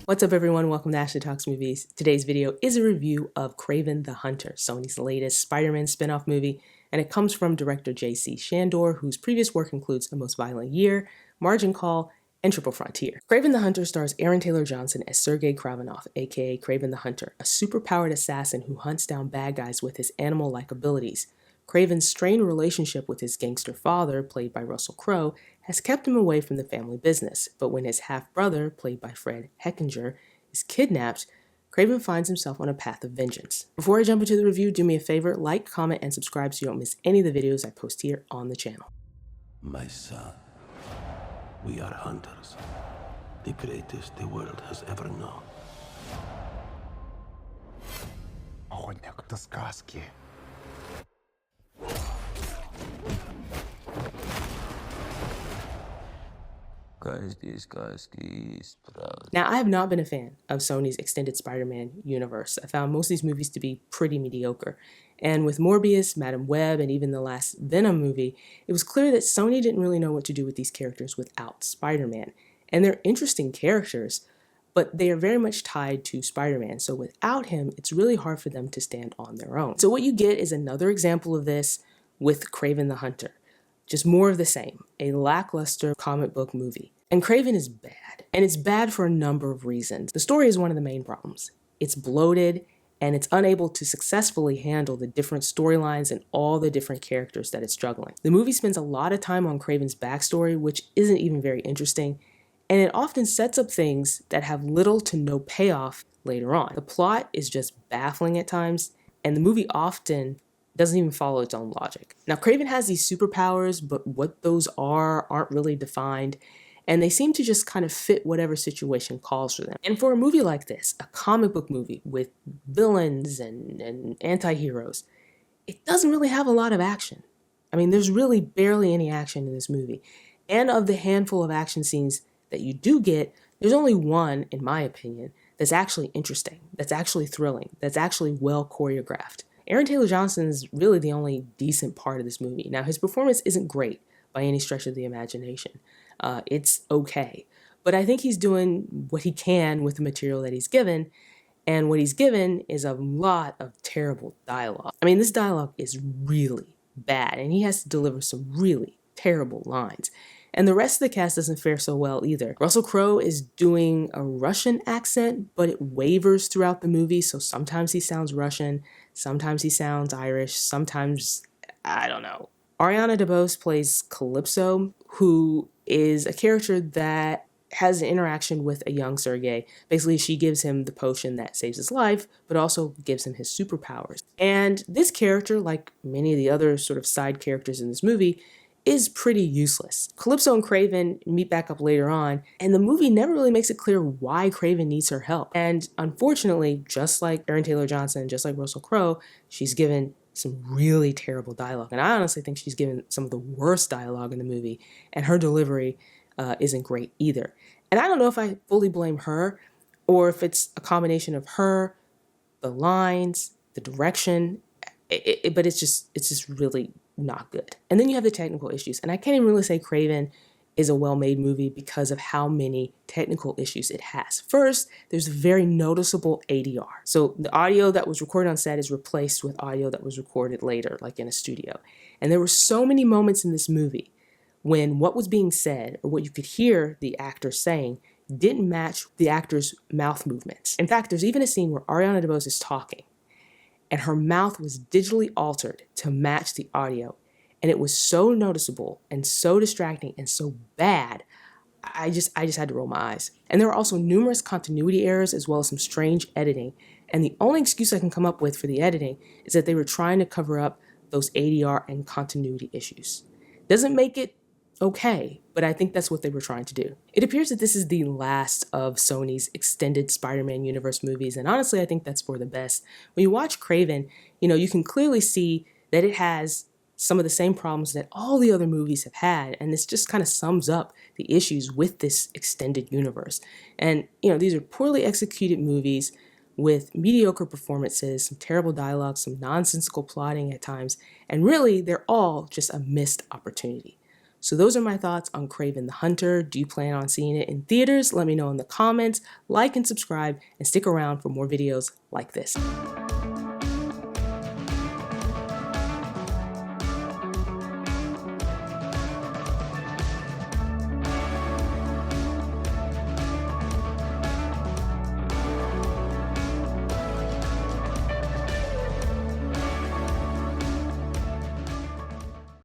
What's up everyone, welcome to Ashley Talks Movies. Today's video is a review of Kraven the Hunter, Sony's latest Spider-Man spin-off movie, and it comes from director J.C. Chandor, whose previous work includes A Most Violent Year, Margin Call, and Triple Frontier. Kraven the Hunter stars Aaron Taylor Johnson as Sergei Kravinoff, aka Kraven the Hunter, a super-powered assassin who hunts down bad guys with his animal-like abilities. Kraven's strained relationship with his gangster father, played by Crowe, has kept him away from the family business, but when his half-brother, played by Hechinger, is kidnapped, Kraven finds himself on a path of vengeance. Before I jump into the review, do me a favor, like, comment, and subscribe so you don't miss any of the videos I post here on the channel. My son, we are hunters, the greatest the world has ever known. Охотник до сказки. Now, I have not been a fan of Sony's extended Spider-Man universe. I found most of these movies to be pretty mediocre. And with Morbius, Madam Web, and even the last Venom movie, it was clear that Sony didn't really know what to do with these characters without Spider-Man. And they're interesting characters, but they are very much tied to Spider-Man. So without him, it's really hard for them to stand on their own. So what you get is another example of this with Kraven the Hunter. Just more of the same, a lackluster comic book movie. And Kraven is bad, and it's bad for a number of reasons. The story is one of the main problems. It's bloated, and it's unable to successfully handle the different storylines and all the different characters that it's juggling. The movie spends a lot of time on Kraven's backstory, which isn't even very interesting, and it often sets up things that have little to no payoff later on. The plot is just baffling at times, and the movie often doesn't even follow its own logic. Now, Kraven has these superpowers, but what those aren't really defined, and they seem to just kind of fit whatever situation calls for them. And for a movie like this, a comic book movie with villains and anti-heroes, it doesn't really have a lot of action. I mean, there's really barely any action in this movie. And of the handful of action scenes that you do get, there's only one, in my opinion, that's actually interesting, that's actually thrilling, that's actually well choreographed. Aaron Taylor Johnson is really the only decent part of this movie. Now, his performance isn't great by any stretch of the imagination. It's okay. But I think he's doing what he can with the material that he's given, and what he's given is a lot of terrible dialogue. I mean, this dialogue is really bad, and he has to deliver some really terrible lines. And the rest of the cast doesn't fare so well either. Crowe is doing a Russian accent, but it wavers throughout the movie, so sometimes he sounds Russian, sometimes he sounds Irish, sometimes, I don't know. Ariana DeBose plays Calypso, who is a character that has an interaction with a young Sergei. Basically, she gives him the potion that saves his life, but also gives him his superpowers. And this character, like many of the other sort of side characters in this movie, is pretty useless. Calypso and Kraven meet back up later on, and the movie never really makes it clear why Kraven needs her help. And unfortunately, just like Aaron Taylor Johnson, just like Russell Crowe, she's given some really terrible dialogue. And I honestly think she's given some of the worst dialogue in the movie, and her delivery isn't great either. And I don't know if I fully blame her, or if it's a combination of her, the lines, the direction, but it's just really not good. And then you have the technical issues, and I can't even really say Kraven is a well-made movie because of how many technical issues it has. First, there's a very noticeable ADR. So the audio that was recorded on set is replaced with audio that was recorded later, like in a studio. And there were so many moments in this movie when what was being said, or what you could hear the actor saying, didn't match the actor's mouth movements. In fact, there's even a scene where Ariana DeBose is talking, and her mouth was digitally altered to match the audio. And it was so noticeable and so distracting and so bad, I just had to roll my eyes. And there were also numerous continuity errors as well as some strange editing. And the only excuse I can come up with for the editing is that they were trying to cover up those ADR and continuity issues. Doesn't make it okay, but I think that's what they were trying to do. It appears that this is the last of Sony's extended Spider-Man universe movies, and honestly, I think that's for the best. When you watch Kraven, you can clearly see that it has some of the same problems that all the other movies have had, and this just kind of sums up the issues with this extended universe. And, these are poorly executed movies with mediocre performances, some terrible dialogue, some nonsensical plotting at times, and really, they're all just a missed opportunity. So those are my thoughts on Kraven the Hunter. Do you plan on seeing it in theaters? Let me know in the comments. Like and subscribe, and stick around for more videos like this.